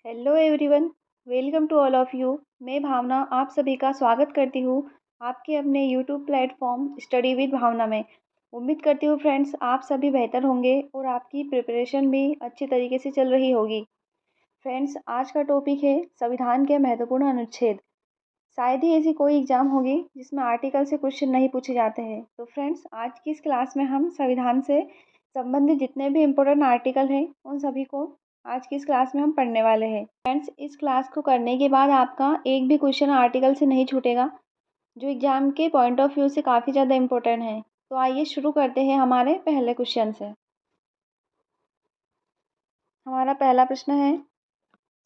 Hello everyone, welcome to all of you. मैं भावना आप सभी का स्वागत करती हूँ आपके अपने यूट्यूब प्लेटफॉर्म स्टडी विद भावना में। उम्मीद करती हूँ फ्रेंड्स आप सभी बेहतर होंगे और आपकी प्रिपरेशन भी अच्छी तरीके से चल रही होगी। फ्रेंड्स, आज का टॉपिक है संविधान के महत्वपूर्ण अनुच्छेद। शायद ही ऐसी कोई एग्ज़ाम होगी जिसमें आर्टिकल से क्वेश्चन नहीं पूछे जाते हैं। तो फ्रेंड्स, आज की इस क्लास में हम संविधान से संबंधित जितने भी इम्पोर्टेंट आर्टिकल हैं उन सभी को आज की इस क्लास में हम पढ़ने वाले हैं। फ्रेंड्स, इस क्लास को करने के बाद आपका एक भी क्वेश्चन आर्टिकल से नहीं छूटेगा, जो एग्ज़ाम के पॉइंट ऑफ व्यू से काफ़ी ज़्यादा इम्पोर्टेंट है। तो आइए शुरू करते हैं हमारे पहले क्वेश्चन से। हमारा पहला प्रश्न है,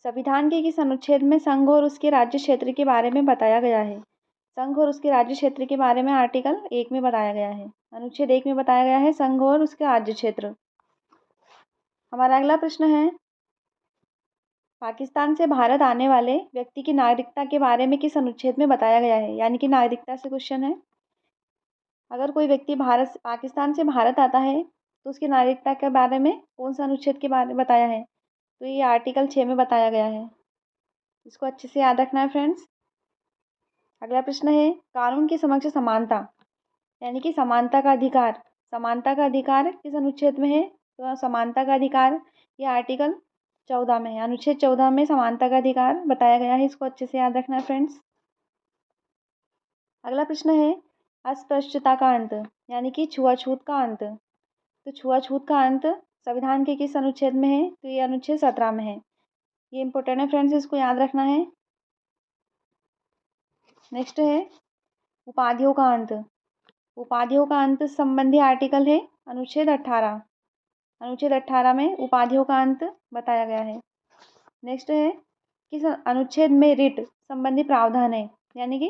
संविधान के किस अनुच्छेद में संघ और उसके राज्य क्षेत्र के बारे में बताया गया है? संघ और उसके राज्य क्षेत्र के बारे में आर्टिकल 1 में बताया गया है। अनुच्छेद 1 में बताया गया है संघ और उसके राज्य क्षेत्र। हमारा अगला प्रश्न है, पाकिस्तान से भारत आने वाले व्यक्ति की नागरिकता के बारे में किस अनुच्छेद में बताया गया है? यानी कि नागरिकता से क्वेश्चन है। अगर कोई व्यक्ति पाकिस्तान से भारत आता है तो उसकी नागरिकता के बारे में कौन सा अनुच्छेद के बारे में बताया है? तो ये आर्टिकल 6 में बताया गया है। इसको अच्छे से याद रखना है फ्रेंड्स। अगला प्रश्न है, कानून के समक्ष समानता यानी कि समानता का अधिकार। समानता का अधिकार किस अनुच्छेद में है? तो समानता का अधिकार ये आर्टिकल 14 में है। अनुच्छेद 14 में समानता का अधिकार बताया गया है। इसको अच्छे से याद रखना है फ्रेंड्स। अगला प्रश्न है, अस्पृश्यता का अंत यानी कि छुआछूत का अंत। तो छुआछूत का अंत संविधान के किस अनुच्छेद में है? तो ये अनुच्छेद 17 में है। ये इंपॉर्टेंट है फ्रेंड्स, इसको याद रखना है। नेक्स्ट है, उपाधियों का अंत। उपाधियों का अंत संबंधी आर्टिकल है अनुच्छेद 18। अनुच्छेद 18 में उपाधियों का अंत बताया गया है। नेक्स्ट है, किस अनुच्छेद में रिट संबंधी प्रावधान है? यानी कि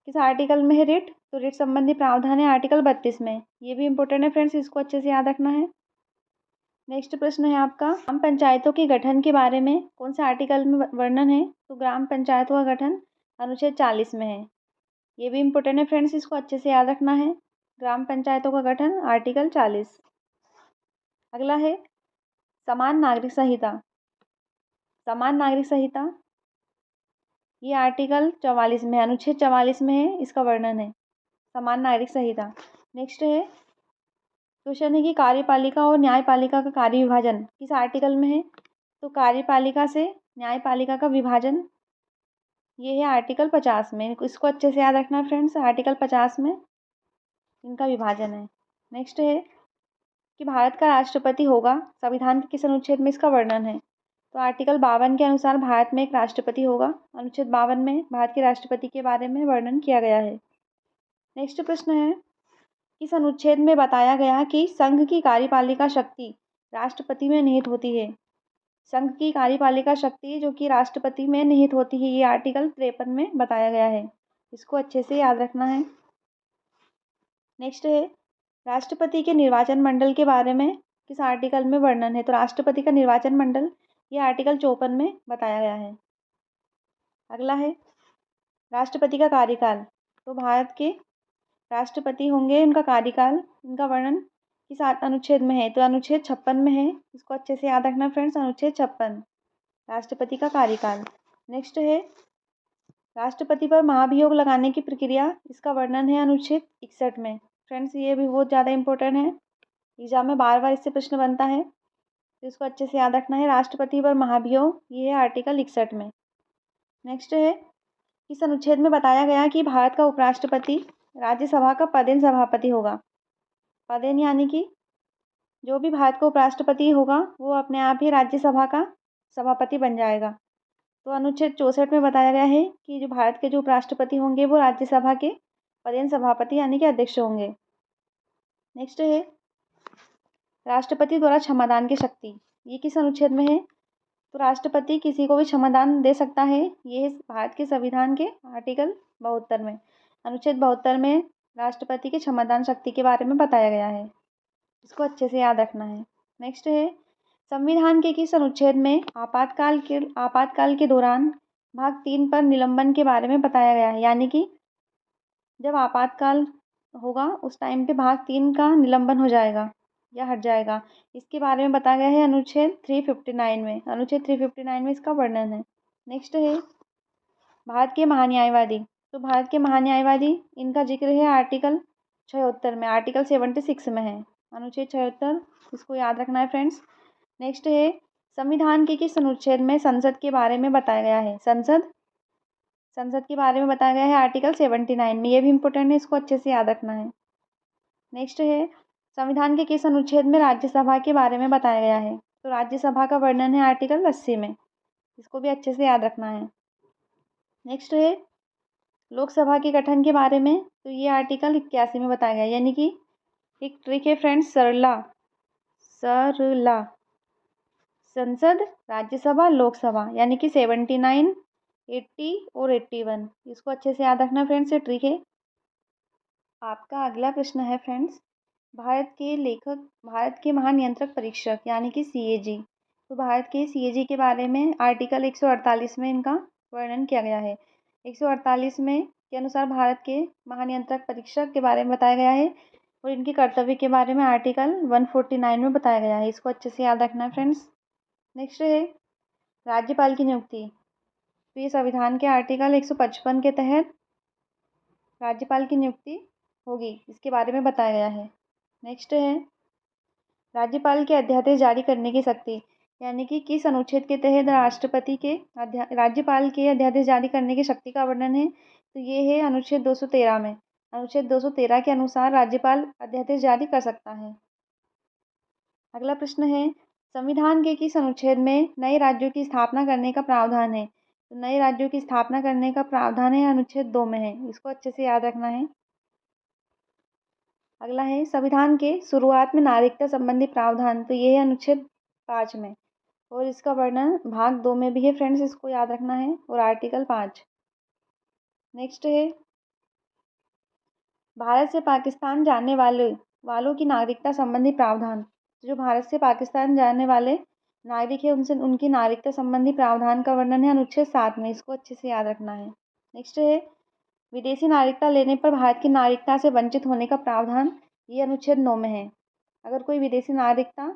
किस आर्टिकल में है रिट? तो रिट संबंधी प्रावधान है आर्टिकल 32 में। ये भी इंपॉर्टेंट है फ्रेंड्स, इसको अच्छे से याद रखना है। नेक्स्ट प्रश्न है आपका, ग्राम पंचायतों के गठन के बारे में कौन से आर्टिकल में वर्णन है? तो ग्राम पंचायतों का गठन अनुच्छेद 40 में है। ये भी इंपॉर्टेंट है फ्रेंड्स, इसको अच्छे से याद रखना है। ग्राम पंचायतों का गठन आर्टिकल 40। अगला है, समान नागरिक संहिता। समान नागरिक संहिता ये आर्टिकल 44 में, अनुच्छेद 44 में है, इसका वर्णन है समान नागरिक संहिता। नेक्स्ट है, क्वेश्चन है कि कार्यपालिका और न्यायपालिका का कार्य विभाजन किस आर्टिकल में है? तो कार्यपालिका से न्यायपालिका का विभाजन ये है आर्टिकल 50 में। इसको अच्छे से याद रखना फ्रेंड्स, आर्टिकल 50 में इनका विभाजन है। नेक्स्ट है कि भारत का राष्ट्रपति होगा संविधान के किस अनुच्छेद में, इसका वर्णन है? तो आर्टिकल 52 के अनुसार भारत में एक राष्ट्रपति होगा। अनुच्छेद 52 में भारत के राष्ट्रपति के बारे में वर्णन किया गया है। नेक्स्ट प्रश्न है, किस अनुच्छेद में बताया गया कि संघ की कार्यपालिका शक्ति राष्ट्रपति में निहित होती है? संघ की कार्यपालिका शक्ति जो कि राष्ट्रपति में निहित होती है, ये आर्टिकल 53 में बताया गया है। इसको अच्छे से याद रखना है। नेक्स्ट है, राष्ट्रपति के निर्वाचन मंडल के बारे में किस आर्टिकल में वर्णन है? तो राष्ट्रपति का निर्वाचन मंडल ये आर्टिकल 54 में बताया गया है। अगला है, राष्ट्रपति का कार्यकाल। तो भारत के राष्ट्रपति होंगे, उनका कार्यकाल, इनका वर्णन किस अनुच्छेद में है? तो अनुच्छेद 56 में है। इसको अच्छे से याद रखना फ्रेंड्स, अनुच्छेद 56 राष्ट्रपति का कार्यकाल। नेक्स्ट है, राष्ट्रपति पर महाभियोग लगाने की प्रक्रिया, इसका वर्णन है अनुच्छेद 61 में। फ्रेंड्स, ये भी बहुत ज़्यादा इंपॉर्टेंट है, एग्जाम में बार बार इससे प्रश्न बनता है, तो इसको अच्छे से याद रखना है। राष्ट्रपति पर महाभियोग ये है आर्टिकल 61 में। नेक्स्ट है, इस अनुच्छेद में बताया गया कि भारत का उपराष्ट्रपति राज्यसभा का पदेन सभापति होगा। पदेन यानी कि जो भी भारत का उपराष्ट्रपति होगा वो अपने आप ही राज्यसभा का सभापति बन जाएगा। तो अनुच्छेद 64 में बताया गया है कि जो भारत के जो उपराष्ट्रपति होंगे वो राज्यसभा के पदेन सभापति यानी कि अध्यक्ष होंगे। नेक्स्ट है, राष्ट्रपति द्वारा क्षमादान की शक्ति, ये किस अनुच्छेद में है? तो राष्ट्रपति किसी को भी क्षमादान दे सकता है, ये है भारत के संविधान के आर्टिकल 72 में। अनुच्छेद 72 में राष्ट्रपति की क्षमादान शक्ति के बारे में बताया गया है। इसको अच्छे से याद रखना है। नेक्स्ट है, संविधान के किस अनुच्छेद में आपातकाल के दौरान भाग 3 पर निलंबन के बारे में बताया गया है? यानी कि जब आपातकाल होगा उस टाइम पे भाग 3 का निलंबन हो जाएगा। या हट जाएगा, इसके बारे में बताया गया है अनुच्छेद 359 में। अनुच्छेद 359 में इसका वर्णन है। नेक्स्ट है भारत के महान्यायवादी। तो भारत के महान्यायवादी, इनका जिक्र है आर्टिकल 76 में, आर्टिकल 76 में है, अनुच्छेद 76, इसको याद रखना है फ्रेंड्स। नेक्स्ट है संविधान के किस अनुच्छेद में संसद के बारे में बताया गया है। संसद के बारे में बताया गया है आर्टिकल 79 में, ये भी इंपॉर्टेंट है, इसको अच्छे से याद रखना है। नेक्स्ट है संविधान के किस अनुच्छेद में राज्यसभा के बारे में बताया गया है। तो राज्यसभा का वर्णन है आर्टिकल 80 में, इसको भी अच्छे से याद रखना है। नेक्स्ट है लोकसभा के गठन के बारे में, तो ये आर्टिकल 81 में बताया गया है, यानी कि एक ट्रिक है फ्रेंड्स, सरला संसद, राज्यसभा, लोकसभा, यानी कि 79, 80 और 81, इसको अच्छे से याद रखना फ्रेंड्स, ये ट्रिक है। आपका अगला प्रश्न है फ्रेंड्स, भारत के महानियंत्रक परीक्षक यानी कि सीएजी। तो भारत के सीएजी के बारे में आर्टिकल 148 में इनका वर्णन किया गया है। 148 में के अनुसार भारत के महानियंत्रक परीक्षक के बारे में बताया गया है और इनके कर्तव्य के बारे में आर्टिकल 149 में बताया गया है, इसको अच्छे से याद रखना है फ्रेंड्स। नेक्स्ट है राज्यपाल की नियुक्ति। तो ये संविधान के आर्टिकल 155 के तहत राज्यपाल की नियुक्ति होगी, इसके बारे में बताया गया है। नेक्स्ट है राज्यपाल के अध्यादेश जारी करने की शक्ति, यानी कि किस अनुच्छेद के तहत राज्यपाल के अध्यादेश जारी करने की शक्ति का वर्णन है। तो ये है अनुच्छेद 213 में, अनुच्छेद 213 के अनुसार राज्यपाल अध्यादेश जारी कर सकता है। अगला प्रश्न है संविधान के किस अनुच्छेद में नए राज्यों की स्थापना करने का प्रावधान है। तो नए राज्यों की स्थापना करने का प्रावधान है अनुच्छेद 2 में है, इसको अच्छे से याद रखना है। अगला है संविधान के शुरुआत में नागरिकता संबंधी प्रावधान। तो ये है अनुच्छेद 5 में और इसका वर्णन भाग 2 में भी है फ्रेंड्स, इसको याद रखना है, और आर्टिकल 5। नेक्स्ट है भारत से पाकिस्तान जाने वालों की नागरिकता संबंधी प्रावधान। जो भारत से पाकिस्तान जाने वाले नागरिक है उनसे उनकी नागरिकता संबंधी प्रावधान का वर्णन है अनुच्छेद 7 में, इसको अच्छे से याद रखना है। नेक्स्ट है विदेशी नागरिकता लेने पर भारत की नागरिकता से वंचित होने का प्रावधान, ये अनुच्छेद 9 में है। अगर कोई विदेशी नागरिकता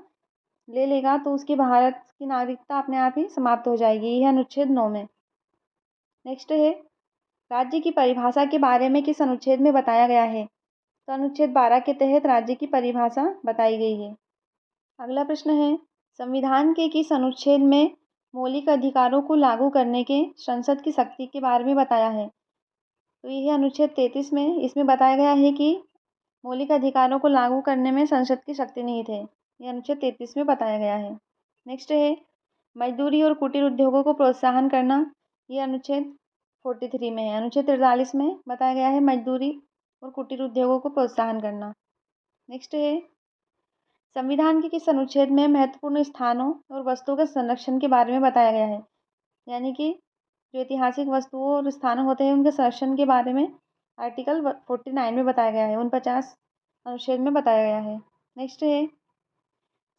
ले लेगा तो उसकी भारत की नागरिकता अपने आप ही समाप्त हो जाएगी, यह अनुच्छेद 9 में। नेक्स्ट है राज्य की परिभाषा के बारे में किस अनुच्छेद में बताया गया है। तो अनुच्छेद 12 के तहत राज्य की परिभाषा बताई गई है। अगला प्रश्न है संविधान के किस अनुच्छेद में मौलिक अधिकारों को लागू करने के संसद की शक्ति के बारे में बताया है। तो यह अनुच्छेद 33 में, इसमें बताया गया है कि मौलिक अधिकारों को लागू करने में संसद की शक्ति नहीं थे, यह अनुच्छेद 33 में बताया गया है। नेक्स्ट है मजदूरी और कुटीर उद्योगों को प्रोत्साहन करना, यह अनुच्छेद 43 में है। अनुच्छेद 43 में बताया गया है मजदूरी और कुटीर उद्योगों को प्रोत्साहन करना। नेक्स्ट है संविधान के किस अनुच्छेद में महत्वपूर्ण स्थानों और वस्तुओं के संरक्षण के बारे में बताया गया है। यानी कि जो ऐतिहासिक वस्तुओं और स्थान होते हैं उनके संरक्षण के बारे में आर्टिकल 49 में बताया गया है, 49 अनुच्छेद में बताया गया है। नेक्स्ट है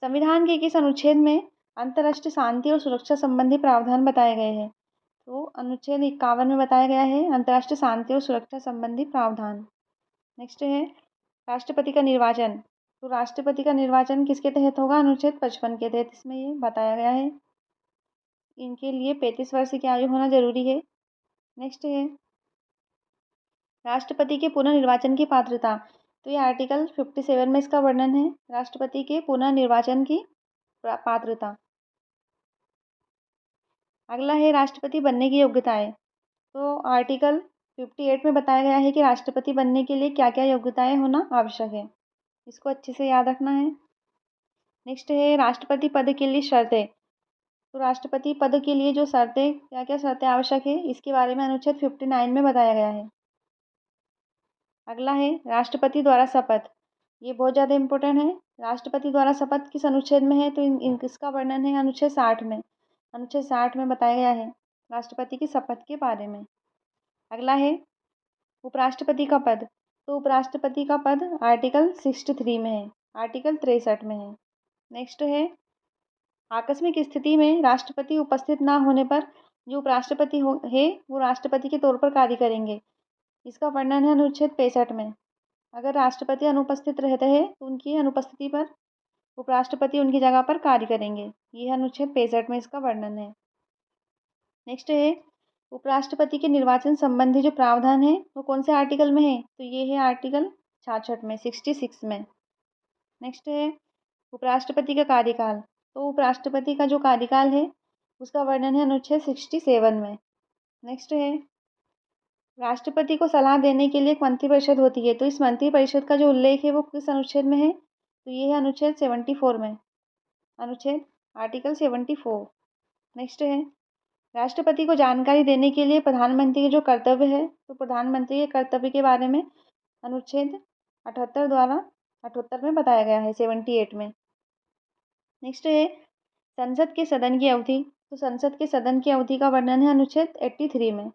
संविधान के किस अनुच्छेद में अंतर्राष्ट्रीय शांति और सुरक्षा संबंधी प्रावधान बताए गए हैं। तो अनुच्छेद 51 में बताया गया है अंतर्राष्ट्रीय शांति और सुरक्षा संबंधी प्रावधान। नेक्स्ट है राष्ट्रपति का निर्वाचन। तो राष्ट्रपति का निर्वाचन किसके तहत होगा, अनुच्छेद 55 के तहत, इसमें ये बताया गया है। इनके लिए 35 वर्ष की आयु होना जरूरी है। नेक्स्ट है राष्ट्रपति के पुनः निर्वाचन की पात्रता। तो ये आर्टिकल 57 में इसका वर्णन है, राष्ट्रपति के पुनः निर्वाचन की पात्रता। अगला है राष्ट्रपति बनने की योग्यताएं। तो आर्टिकल 58 में बताया गया है कि राष्ट्रपति बनने के लिए क्या क्या योग्यताएं होना आवश्यक है, इसको अच्छे से याद रखना है। नेक्स्ट है राष्ट्रपति पद के लिए शर्तें। तो राष्ट्रपति पद के लिए जो शर्तें, क्या क्या शर्तें आवश्यक है, इसके बारे में अनुच्छेद 59 में बताया गया है। अगला है राष्ट्रपति द्वारा शपथ। ये बहुत ज़्यादा इंपॉर्टेंट है। राष्ट्रपति द्वारा शपथ किस अनुच्छेद में है। तो इसका वर्णन है अनुच्छेद 60 में। अनुच्छेद 60 में बताया गया है राष्ट्रपति की शपथ के बारे में। अगला है उपराष्ट्रपति का पद। तो उपराष्ट्रपति का पद आर्टिकल 63 में है, आर्टिकल 63 में है। नेक्स्ट है आकस्मिक स्थिति में राष्ट्रपति उपस्थित ना होने पर जो उपराष्ट्रपति है वो राष्ट्रपति के तौर पर कार्य करेंगे, इसका वर्णन है अनुच्छेद 65 में। अगर राष्ट्रपति अनुपस्थित रहते हैं तो उनकी अनुपस्थिति पर उपराष्ट्रपति उनकी जगह पर कार्य करेंगे। ये अनुच्छेद 65 में इसका वर्णन है। नेक्स्ट है उपराष्ट्रपति के निर्वाचन संबंधी जो प्रावधान है वो कौन से आर्टिकल में है, तो ये है आर्टिकल 66 में, 66 में। नेक्स्ट है उपराष्ट्रपति का कार्यकाल, तो उपराष्ट्रपति का जो कार्यकाल है उसका वर्णन है अनुच्छेद 67 में। नेक्स्ट है राष्ट्रपति को सलाह देने के लिए एक मंत्रिपरिषद होती है, तो इस मंत्रिपरिषद का जो उल्लेख है वो किस अनुच्छेद में है, तो ये है अनुच्छेद 74 में, अनुच्छेद आर्टिकल 74। नेक्स्ट है राष्ट्रपति को जानकारी देने के लिए प्रधानमंत्री के जो कर्तव्य है, तो प्रधानमंत्री के कर्तव्य के बारे में अनुच्छेद 78 द्वारा 78 में बताया गया है, 78 में। नेक्स्ट है संसद के सदन की अवधि, तो संसद के सदन की अवधि का वर्णन है अनुच्छेद 83 में।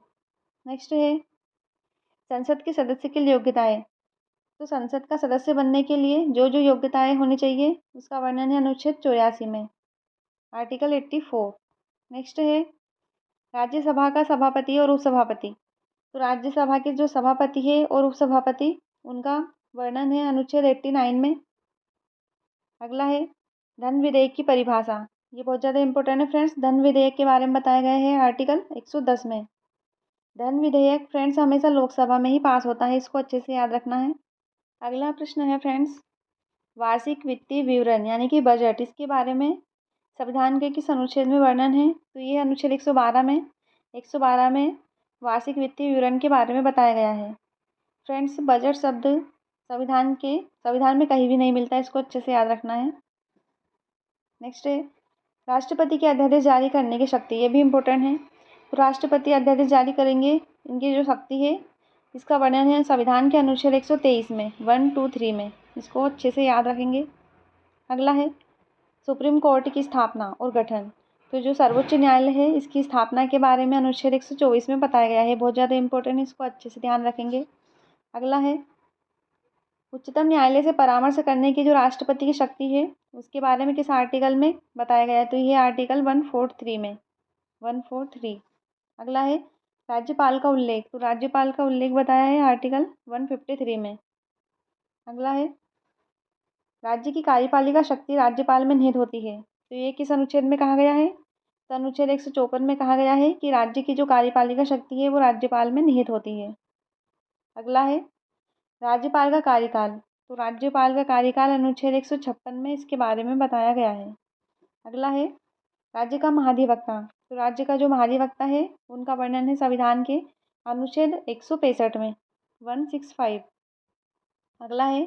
नेक्स्ट है संसद के सदस्य के लिए योग्यताएं, तो संसद का सदस्य बनने के लिए जो जो योग्यताएं होनी चाहिए उसका वर्णन है अनुच्छेद 84 में, आर्टिकल 84। नेक्स्ट है राज्यसभा का सभापति और उपसभापति, तो राज्यसभा के जो सभापति है और उपसभापति उनका वर्णन है अनुच्छेद 89 में। अगला है धन विधेयक की परिभाषा, ये बहुत ज़्यादा इंपॉर्टेंट है फ्रेंड्स। धन विधेयक के बारे में बताया गया है आर्टिकल 110 में। धन विधेयक फ्रेंड्स हमेशा लोकसभा में ही पास होता है, इसको अच्छे से याद रखना है। अगला प्रश्न है फ्रेंड्स वार्षिक वित्तीय विवरण यानी कि बजट, इसके बारे में संविधान के किस अनुच्छेद में वर्णन है, तो ये अनुच्छेद 112 में। 112 में वार्षिक वित्तीय विवरण के बारे में बताया गया है। फ्रेंड्स बजट शब्द संविधान में कहीं भी नहीं मिलता है, इसको अच्छे से याद रखना है। नेक्स्ट है राष्ट्रपति के अध्यादेश जारी करने की शक्ति, ये भी इम्पोर्टेंट है। तो राष्ट्रपति अध्यादेश जारी करेंगे, इनकी जो शक्ति है इसका वर्णन है संविधान के अनुच्छेद 123 में, 1, 2, 3 में, इसको अच्छे से याद रखेंगे। अगला है सुप्रीम कोर्ट की स्थापना और गठन, तो जो सर्वोच्च न्यायालय है इसकी स्थापना के बारे में अनुच्छेद 124 में बताया गया है, बहुत ज़्यादा इंपॉर्टेंट है, इसको अच्छे से ध्यान रखेंगे। अगला है उच्चतम न्यायालय से परामर्श करने की जो राष्ट्रपति की शक्ति है उसके बारे में किस आर्टिकल में बताया गया है, तो ये आर्टिकल 143 में, 143। अगला है राज्यपाल का उल्लेख, तो राज्यपाल का उल्लेख बताया है आर्टिकल 153 में। अगला है राज्य की कार्यपालिका शक्ति राज्यपाल में निहित होती है, तो ये किस अनुच्छेद में कहा गया है, तो अनुच्छेद 154 में कहा गया है कि राज्य की जो कार्यपालिका शक्ति है वो राज्यपाल में निहित होती है। अगला है राज्यपाल का कार्यकाल, तो राज्यपाल का कार्यकाल अनुच्छेद 156 में इसके बारे में बताया गया है। अगला है राज्य का महाधिवक्ता, तो राज्य का जो महाधिवक्ता है उनका वर्णन है संविधान के अनुच्छेद 165 में, 165। अगला है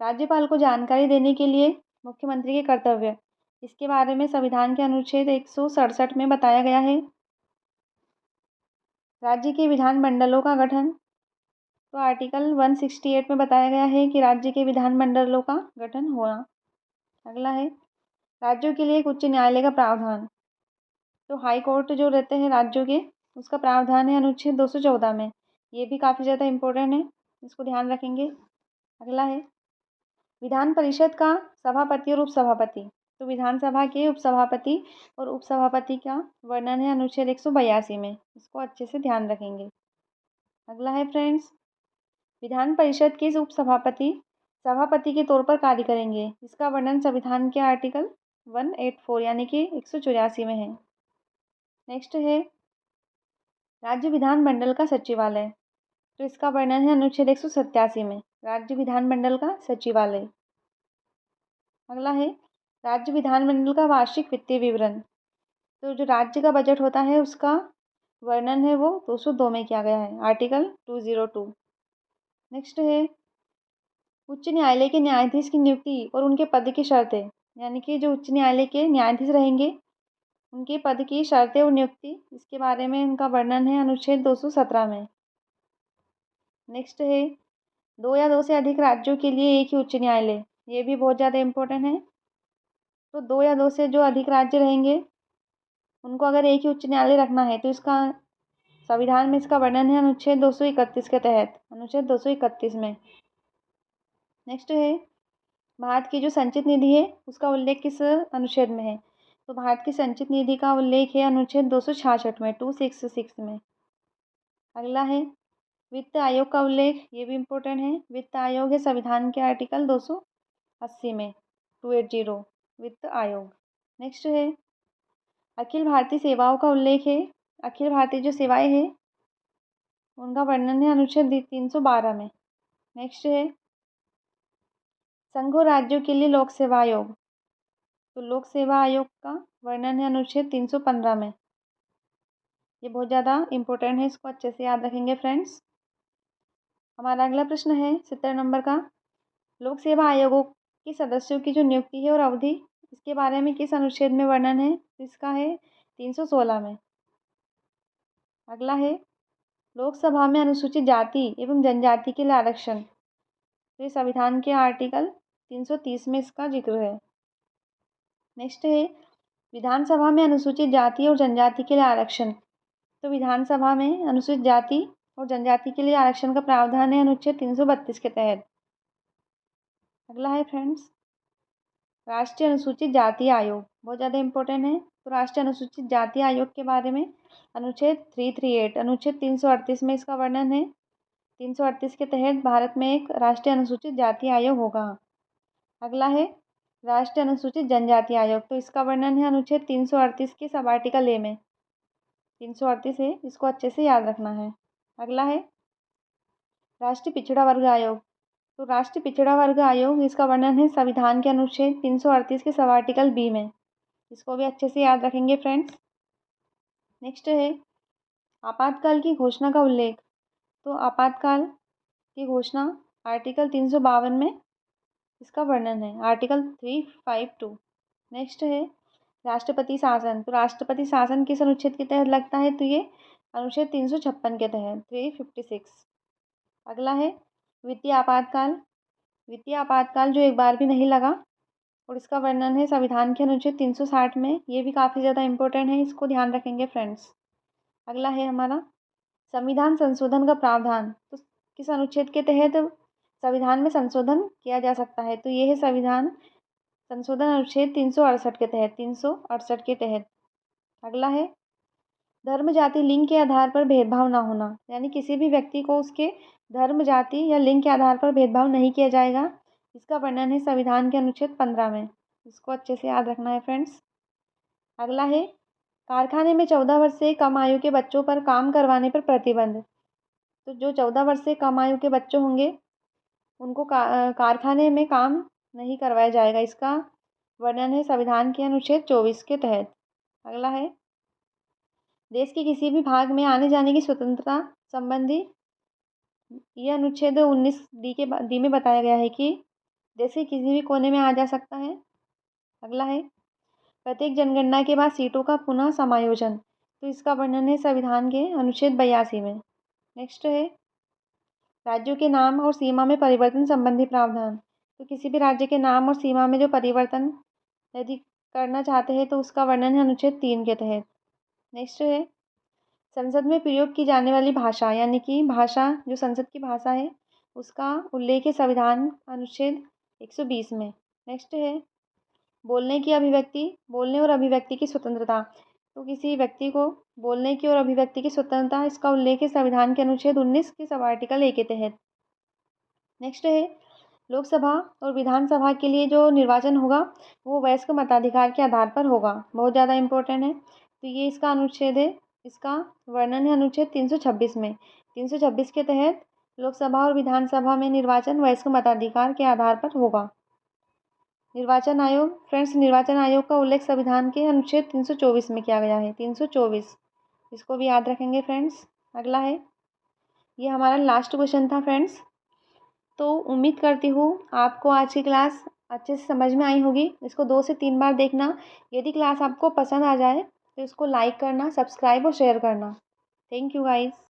राज्यपाल को जानकारी देने के लिए मुख्यमंत्री के कर्तव्य, इसके बारे में संविधान के अनुच्छेद 167 में बताया गया है। राज्य के विधानमंडलों का गठन, तो आर्टिकल 168 में बताया गया है कि राज्य के विधानमंडलों का गठन होना। अगला है राज्यों के लिए एक उच्च न्यायालय का प्रावधान, तो हाई कोर्ट जो रहते हैं राज्यों के उसका प्रावधान है अनुच्छेद 214 में, ये भी काफ़ी ज़्यादा इम्पोर्टेंट है, इसको ध्यान रखेंगे। अगला है विधान परिषद का सभापति और उपसभापति, तो विधानसभा के उपसभापति और उपसभापति का वर्णन है अनुच्छेद 182 में, इसको अच्छे से ध्यान रखेंगे। अगला है फ्रेंड्स विधान परिषद के उपसभापति सभापति के तौर पर कार्य करेंगे, इसका वर्णन संविधान के आर्टिकल 184 यानी कि 184 में है। नेक्स्ट है राज्य विधानमंडल का सचिवालय, तो इसका वर्णन है अनुच्छेद 187 में, राज्य विधानमंडल का सचिवालय। अगला है राज्य विधानमंडल का वार्षिक वित्तीय विवरण, तो जो राज्य का बजट होता है उसका वर्णन है वो 202 में किया गया है, आर्टिकल 202। नेक्स्ट है उच्च न्यायालय के न्यायाधीश की नियुक्ति और उनके पद की शर्तें, यानी कि जो उच्च न्यायालय के न्यायाधीश रहेंगे उनके पद की शर्तें और नियुक्ति, इसके बारे में उनका वर्णन है अनुच्छेद 217 में। नेक्स्ट है 2 या 2 से अधिक राज्यों के लिए एक ही उच्च न्यायालय, ये भी बहुत ज़्यादा इम्पोर्टेंट है। तो 2 या 2 से जो अधिक राज्य रहेंगे उनको अगर एक ही उच्च न्यायालय रखना है तो इसका संविधान में इसका वर्णन है अनुच्छेद 231 के तहत, अनुच्छेद 231 में। नेक्स्ट है भारत की जो संचित निधि है उसका उल्लेख किस अनुच्छेद में है, तो भारत की संचित निधि का उल्लेख है अनुच्छेद 266 में, 266 में। अगला है वित्त आयोग का उल्लेख, ये भी इम्पोर्टेंट है, वित्त आयोग है संविधान के आर्टिकल 280 में। 280 वित्त आयोग। नेक्स्ट है अखिल भारतीय सेवाओं का उल्लेख है। अखिल भारतीय जो सेवाएं हैं उनका वर्णन है अनुच्छेद 312 में। नेक्स्ट है संघ और राज्यों के लिए लोक सेवा आयोग। तो लोक सेवा आयोग का वर्णन है अनुच्छेद 315 में। ये बहुत ज़्यादा इंपॉर्टेंट है, इसको अच्छे से याद रखेंगे फ्रेंड्स। हमारा अगला प्रश्न है 70 नंबर का, लोक सेवा आयोगों के सदस्यों की जो नियुक्ति है और अवधि, इसके बारे में किस अनुच्छेद में वर्णन है? इसका है 316 में। अगला है लोकसभा में अनुसूचित जाति एवं जनजाति के लिए आरक्षण। तो ये संविधान के आर्टिकल 330 में इसका जिक्र है। नेक्स्ट है विधानसभा में अनुसूचित जाति और जनजाति के लिए आरक्षण। तो विधानसभा में अनुसूचित जाति और जनजाति के लिए आरक्षण का प्रावधान है अनुच्छेद 332 के तहत। अगला है फ्रेंड्स राष्ट्रीय अनुसूचित जाति आयोग, बहुत ज़्यादा इंपॉर्टेंट है। तो राष्ट्रीय अनुसूचित जाति आयोग के बारे में अनुच्छेद 338 अनुच्छेद 338 में इसका वर्णन है। 338 के तहत भारत में एक राष्ट्रीय अनुसूचित जाति आयोग होगा। अगला है राष्ट्रीय अनुसूचित जनजाति आयोग। तो इसका वर्णन है अनुच्छेद 338 के सब आर्टिकल ए में। 338 है, इसको अच्छे से याद रखना है। अगला है राष्ट्रीय पिछड़ा वर्ग आयोग। तो राष्ट्रीय पिछड़ा वर्ग आयोग, इसका वर्णन है संविधान के अनुच्छेद 338 के सब आर्टिकल बी में। इसको भी अच्छे से याद रखेंगे फ्रेंड्स। नेक्स्ट है आपातकाल की घोषणा का उल्लेख। तो आपातकाल की घोषणा आर्टिकल 352 में इसका वर्णन है, आर्टिकल 352। नेक्स्ट है राष्ट्रपति शासन। तो राष्ट्रपति शासन किस अनुच्छेद के तहत लगता है? तो ये अनुच्छेद 356 के तहत 356। अगला है वित्तीय आपातकाल। वित्तीय आपातकाल जो एक बार भी नहीं लगा और इसका वर्णन है संविधान के अनुच्छेद 360 में। ये भी काफ़ी ज़्यादा इंपॉर्टेंट है, इसको ध्यान रखेंगे फ्रेंड्स। अगला है हमारा संविधान संशोधन का प्रावधान। तो किस अनुच्छेद के तहत संविधान में संशोधन किया जा सकता है? तो ये है संविधान संशोधन अनुच्छेद 368 के तहत, 368 के तहत। अगला है धर्म जाति लिंग के आधार पर भेदभाव ना होना, यानी किसी भी व्यक्ति को उसके धर्म जाति या लिंग के आधार पर भेदभाव नहीं किया जाएगा। इसका वर्णन है संविधान के अनुच्छेद 15 में। इसको अच्छे से याद रखना है फ्रेंड्स। अगला है कारखाने में 14 वर्ष से कम आयु के बच्चों पर काम करवाने पर प्रतिबंध। तो जो 14 वर्ष से कम आयु के बच्चे होंगे उनको कारखाने में काम नहीं करवाया जाएगा। इसका वर्णन है संविधान के अनुच्छेद 24 के तहत। अगला है देश के किसी भी भाग में आने जाने की स्वतंत्रता संबंधी, यह अनुच्छेद 19 डी में बताया गया है कि देश के किसी भी कोने में आ जा सकता है। अगला है प्रत्येक जनगणना के बाद सीटों का पुनः समायोजन। तो इसका वर्णन है संविधान के अनुच्छेद 82 में। नेक्स्ट है राज्यों के नाम और सीमा में परिवर्तन संबंधी प्रावधान। तो किसी भी राज्य के नाम और सीमा में जो परिवर्तन यदि करना चाहते हैं तो उसका वर्णन है अनुच्छेद 3 के तहत। नेक्स्ट है संसद में प्रयोग की जाने वाली भाषा, यानी कि भाषा जो संसद की भाषा है उसका उल्लेख है संविधान अनुच्छेद 120 में। नेक्स्ट है बोलने की अभिव्यक्ति, बोलने और अभिव्यक्ति की स्वतंत्रता। तो किसी व्यक्ति को बोलने की और अभिव्यक्ति की स्वतंत्रता, इसका उल्लेख है संविधान के अनुच्छेद 19 के सब आर्टिकल ए के तहत। नेक्स्ट है लोकसभा और विधानसभा के लिए जो निर्वाचन होगा वो वयस्क मताधिकार के आधार पर होगा, बहुत ज़्यादा इंपॉर्टेंट है। तो ये इसका अनुच्छेद है, इसका वर्णन है अनुच्छेद 326 में। 326 के तहत लोकसभा और विधानसभा में निर्वाचन वयस्क मताधिकार के आधार पर होगा। निर्वाचन आयोग, फ्रेंड्स निर्वाचन आयोग का उल्लेख संविधान के अनुच्छेद 324 में किया गया है, 324। इसको भी याद रखेंगे फ्रेंड्स। अगला है, ये हमारा लास्ट क्वेश्चन था फ्रेंड्स। तो उम्मीद करती हूँ आपको आज की क्लास अच्छे से समझ में आई होगी। इसको 2 से 3 बार देखना। यदि क्लास आपको पसंद आ जाए तो इसको लाइक करना, सब्सक्राइब और शेयर करना। Thank you guys.